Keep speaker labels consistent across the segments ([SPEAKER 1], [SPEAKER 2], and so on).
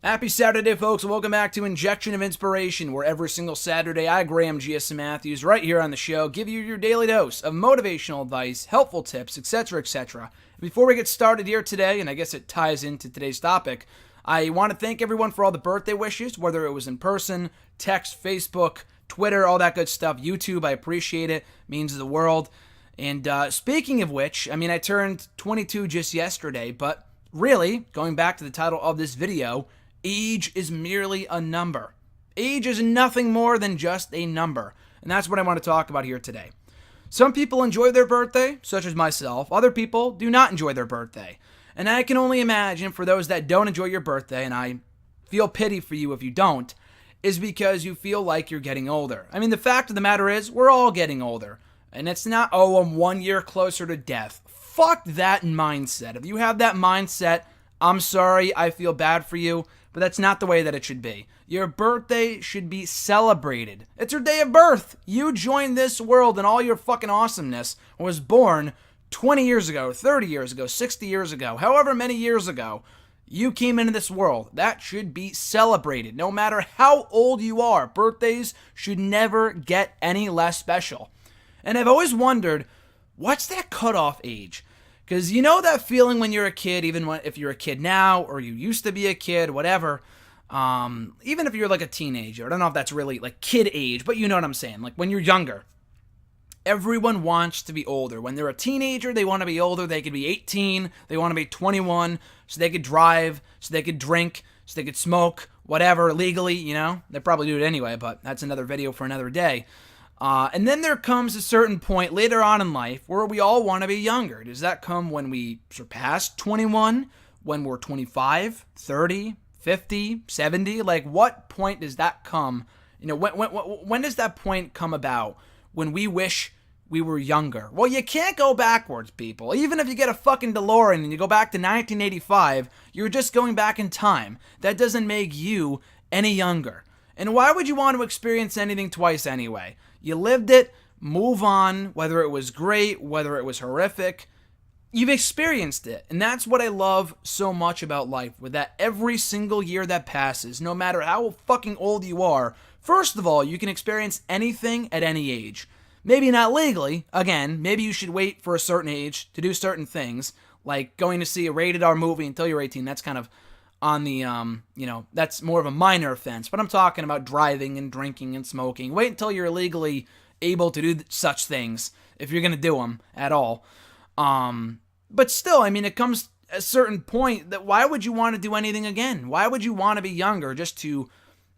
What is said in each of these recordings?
[SPEAKER 1] Happy Saturday, folks, and welcome back to Injection of Inspiration, where every single Saturday I, Graham G.S. Matthews, right here on the show, give you your daily dose of motivational advice, helpful tips, etc., etc. Before we get started here today, and I guess it ties into today's topic, I want to thank everyone for all the birthday wishes, whether it was in person, text, Facebook, Twitter, all that good stuff, YouTube. I appreciate it. It means the world. And speaking of which, I turned 22 just yesterday, but really, going back to the title of this video, age is merely a number. Age is nothing more than just a number. And that's what I want to talk about here today. Some people enjoy their birthday, such as myself. Other people do not enjoy their birthday. And I can only imagine for those that don't enjoy your birthday, and I feel pity for you if you don't, is because you feel like you're getting older. The fact of the matter is, we're all getting older. And it's not, I'm 1 year closer to death. Fuck that mindset. If you have that mindset, I'm sorry, I feel bad for you, but that's not the way that it should be. Your birthday should be celebrated. It's your day of birth. You joined this world and all your fucking awesomeness was born 20 years ago, 30 years ago, 60 years ago, however many years ago. You came into this world. That should be celebrated. No matter how old you are, birthdays should never get any less special. And I've always wondered, what's that cutoff age? Because you know that feeling when you're a kid, even if you're a kid now or you used to be a kid, whatever, even if you're like a teenager, I don't know if that's really like kid age, but you know what I'm saying, like when you're younger, everyone wants to be older. When they're a teenager, they want to be older. They could be 18, they want to be 21, so they could drive, so they could drink, so they could smoke, whatever, legally, They probably do it anyway, but that's another video for another day. And then there comes a certain point later on in life where we all want to be younger. Does that come when we surpass 21? When we're 25, 30, 50, 70? Like, what point does that come? When does that point come about when we wish we were younger? Well, you can't go backwards, people. Even if you get a fucking DeLorean and you go back to 1985, you're just going back in time. That doesn't make you any younger. And why would you want to experience anything twice anyway? You lived it, move on, whether it was great, whether it was horrific. You've experienced it. And that's what I love so much about life, with that every single year that passes, no matter how fucking old you are, first of all, you can experience anything at any age. Maybe not legally. Again, maybe you should wait for a certain age to do certain things, like going to see a rated R movie until you're 18. That's kind of on the, that's more of a minor offense. But I'm talking about driving and drinking and smoking. Wait until you're legally able to do such things, if you're going to do them at all. But still, it comes a certain point that why would you want to do anything again? Why would you want to be younger just to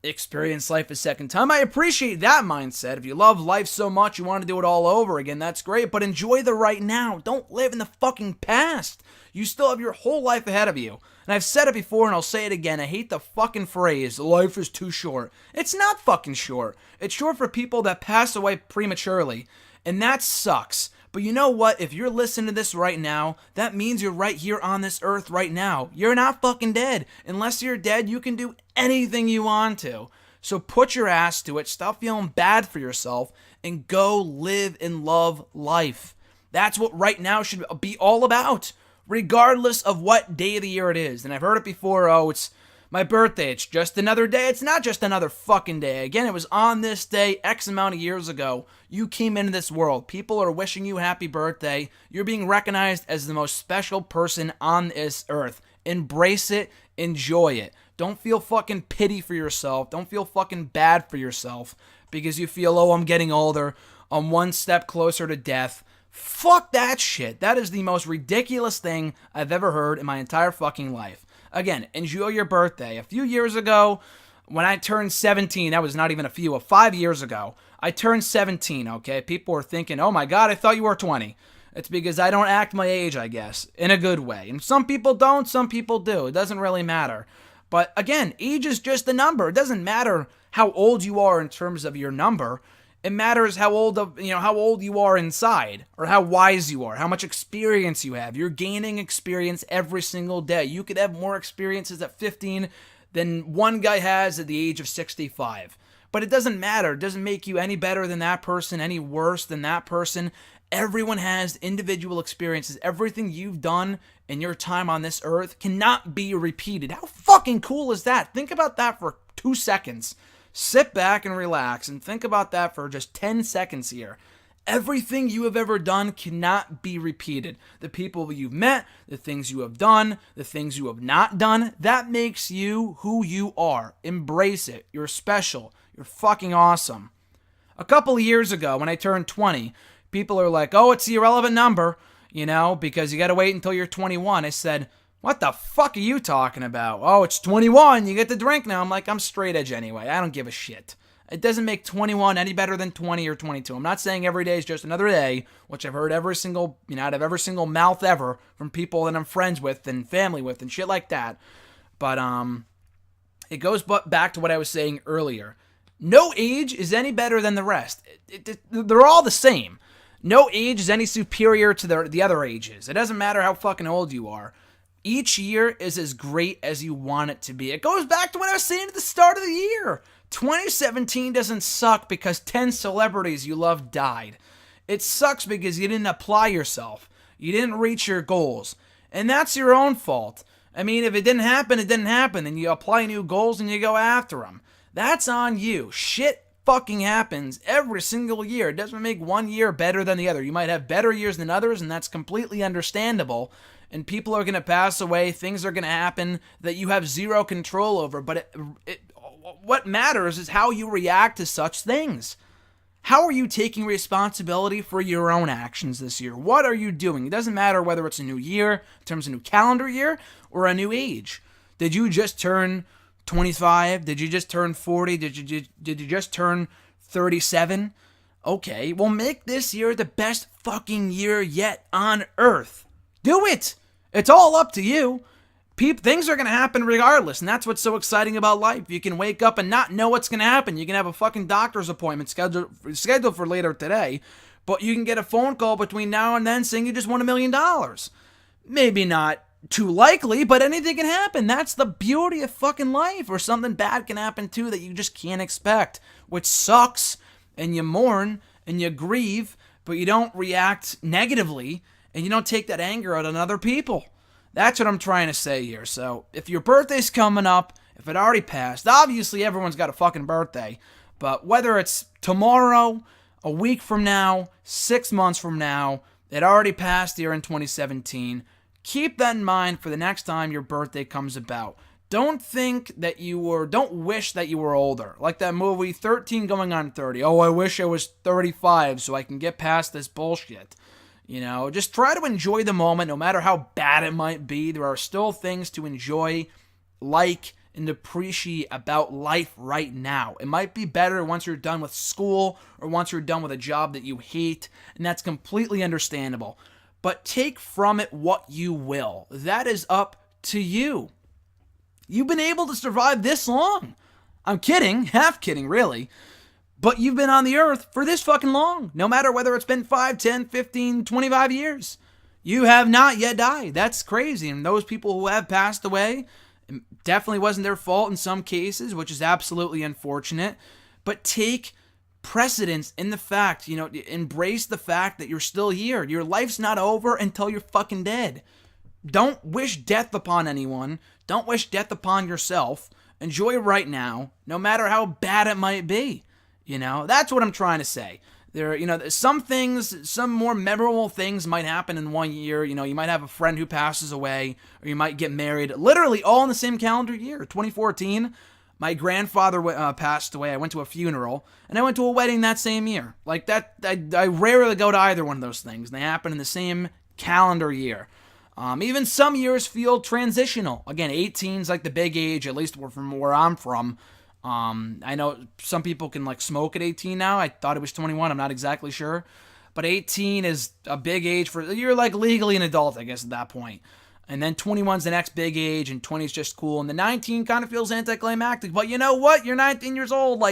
[SPEAKER 1] experience life a second time? I appreciate that mindset. If you love life so much, you want to do it all over again, that's great. But enjoy the right now. Don't live in the fucking past. You still have your whole life ahead of you. And I've said it before and I'll say it again. I hate the fucking phrase, life is too short. It's not fucking short. It's short for people that pass away prematurely. And that sucks. But you know what? If you're listening to this right now, that means you're right here on this earth right now. You're not fucking dead. Unless you're dead, you can do anything you want to. So put your ass to it, stop feeling bad for yourself, and go live and love life. That's what right now should be all about, regardless of what day of the year it is. And I've heard it before, it's my birthday, it's just another day. It's not just another fucking day. Again, it was on this day, X amount of years ago, you came into this world. People are wishing you happy birthday. You're being recognized as the most special person on this earth. Embrace it, enjoy it. Don't feel fucking pity for yourself. Don't feel fucking bad for yourself because you feel, I'm getting older. I'm one step closer to death. Fuck that shit. That is the most ridiculous thing I've ever heard in my entire fucking life. Again, enjoy your birthday. A few years ago, when I turned 17, that was not even 5 years ago, I turned 17, okay? People were thinking, oh my God, I thought you were 20. It's because I don't act my age, I guess, in a good way. And some people don't, some people do. It doesn't really matter. But again, age is just a number. It doesn't matter how old you are in terms of your number. It matters how old you are inside, or how wise you are, how much experience you have. You're gaining experience every single day. You could have more experiences at 15 than one guy has at the age of 65. But it doesn't matter. It doesn't make you any better than that person, any worse than that person. Everyone has individual experiences. Everything you've done in your time on this earth cannot be repeated. How fucking cool is that? Think about that for 2 seconds. Sit back and relax and think about that for just 10 seconds here. Everything you have ever done cannot be repeated. The people you've met, the things you have done, the things you have not done, that makes you who you are. Embrace it. You're special. You're fucking awesome. A couple of years ago, when I turned 20, people are like, oh, it's the irrelevant number, because you got to wait until you're 21. I said, what the fuck are you talking about? Oh, it's 21. You get to drink now. I'm like, I'm straight edge anyway. I don't give a shit. It doesn't make 21 any better than 20 or 22. I'm not saying every day is just another day, which I've heard every single, out of every single mouth ever from people that I'm friends with and family with and shit like that. But it goes back to what I was saying earlier. No age is any better than the rest. They're all the same. No age is any superior to the other ages. It doesn't matter how fucking old you are. Each year is as great as you want it to be. It goes back to what I was saying at the start of the year. 2017 doesn't suck because 10 celebrities you love died. It sucks because you didn't apply yourself. You didn't reach your goals. And that's your own fault. I mean, if it didn't happen, it didn't happen. And you apply new goals and you go after them. That's on you. Shit fucking happens every single year. It doesn't make one year better than the other. You might have better years than others, and that's completely understandable. And people are going to pass away. Things are going to happen that you have zero control over. But what matters is how you react to such things. How are you taking responsibility for your own actions this year? What are you doing? It doesn't matter whether it's a new year, in terms of a new calendar year, or a new age. Did you just turn 25? Did you just turn 40? Did you just turn 37? Okay, well, make this year the best fucking year yet on earth. Do it. It's all up to you. Things are going to happen regardless, and that's what's so exciting about life. You can wake up and not know what's going to happen. You can have a fucking doctor's appointment scheduled for later today, but you can get a phone call between now and then saying you just won $1 million. Maybe not too likely, but anything can happen. That's the beauty of fucking life. Or something bad can happen too that you just can't expect, which sucks, and you mourn and you grieve, but you don't react negatively and you don't take that anger out on other people. That's what I'm trying to say here. So if your birthday's coming up, if it already passed, obviously everyone's got a fucking birthday, but whether it's tomorrow, a week from now, 6 months from now, it already passed here in 2017. Keep that in mind for the next time your birthday comes about. Don't wish that you were older. Like that movie, 13 going on 30. Oh, I wish I was 35 so I can get past this bullshit. Just try to enjoy the moment no matter how bad it might be. There are still things to enjoy, and appreciate about life right now. It might be better once you're done with school or once you're done with a job that you hate, and that's completely understandable. But take from it what you will. That is up to you. You've been able to survive this long. I'm kidding, half kidding, really. But you've been on the earth for this fucking long. No matter whether it's been 5, 10, 15, 25 years. You have not yet died. That's crazy. And those people who have passed away, it definitely wasn't their fault in some cases, which is absolutely unfortunate. But take precedence in the fact, embrace the fact that you're still here. Your life's not over until you're fucking dead. Don't wish death upon anyone. Don't wish death upon yourself. Enjoy right now, no matter how bad it might be. That's what I'm trying to say. Some things, some more memorable things might happen in 1 year. You might have a friend who passes away, or you might get married, literally all in the same calendar year. 2014, my grandfather passed away. I went to a funeral, and I went to a wedding that same year. Like that, I rarely go to either one of those things. They happen in the same calendar year. Even some years feel transitional. Again, 18's like the big age, at least from where I'm from. I know some people can smoke at 18 now. I thought it was 21. I'm not exactly sure. But 18 is a big age you're legally an adult, I guess, at that point. And then 21's the next big age, and 20's just cool. And the 19 kind of feels anticlimactic. But you know what? You're 19 years old.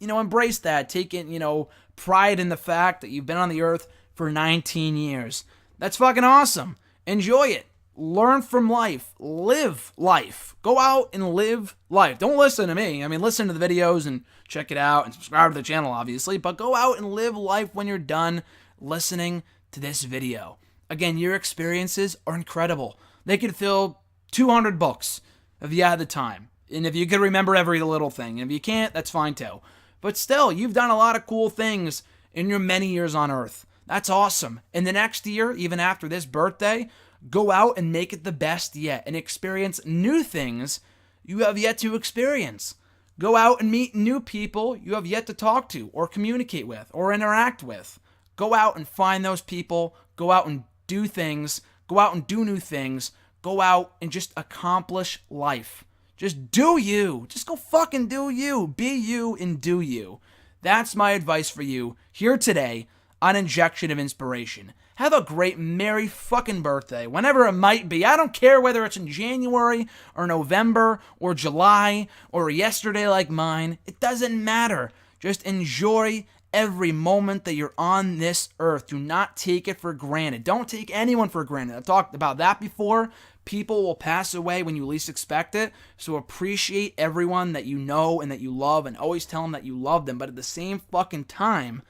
[SPEAKER 1] Embrace that. Take it, pride in the fact that you've been on the earth for 19 years. That's fucking awesome. Enjoy it. Learn from life. Live life. Go out and live life. Don't listen to me. Listen to the videos and check it out and subscribe to the channel, obviously. But go out and live life when you're done. listening to this video. Again, your experiences are incredible. They could fill 200 books if you had the time. And if you could remember every little thing. And if you can't, that's fine too. But still, you've done a lot of cool things in your many years on Earth. That's awesome. And the next year, even after this birthday, go out and make it the best yet and experience new things you have yet to experience. Go out and meet new people you have yet to talk to or communicate with or interact with. Go out and find those people. Go out and do things. Go out and do new things. Go out and just accomplish life. Just do you. Just go fucking do you. Be you and do you. That's my advice for you here today on Injection of Inspiration. Have a great merry fucking birthday, whenever it might be. I don't care whether it's in January or November or July or yesterday like mine. It doesn't matter. Just enjoy every moment that you're on this earth. Do not take it for granted. Don't take anyone for granted. I've talked about that before. People will pass away when you least expect it. So appreciate everyone that you know and that you love and always tell them that you love them. But at the same fucking time,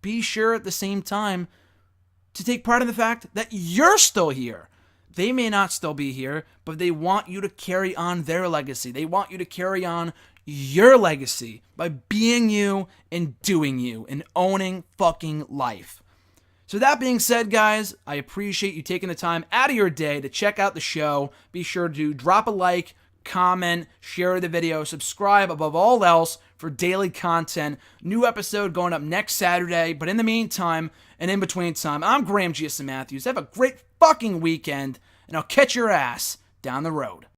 [SPEAKER 1] be sure at the same time to take pride in the fact that you're still here. They may not still be here, but they want you to carry on their legacy. They want you to carry on your legacy by being you and doing you and owning fucking life. So that being said, guys, I appreciate you taking the time out of your day to check out the show. Be sure to drop a like, comment, share the video, subscribe above all else for daily content. New episode going up next Saturday. But in the meantime and in between time, I'm Graham G.S. Matthews. Have a great fucking weekend, and I'll catch your ass down the road.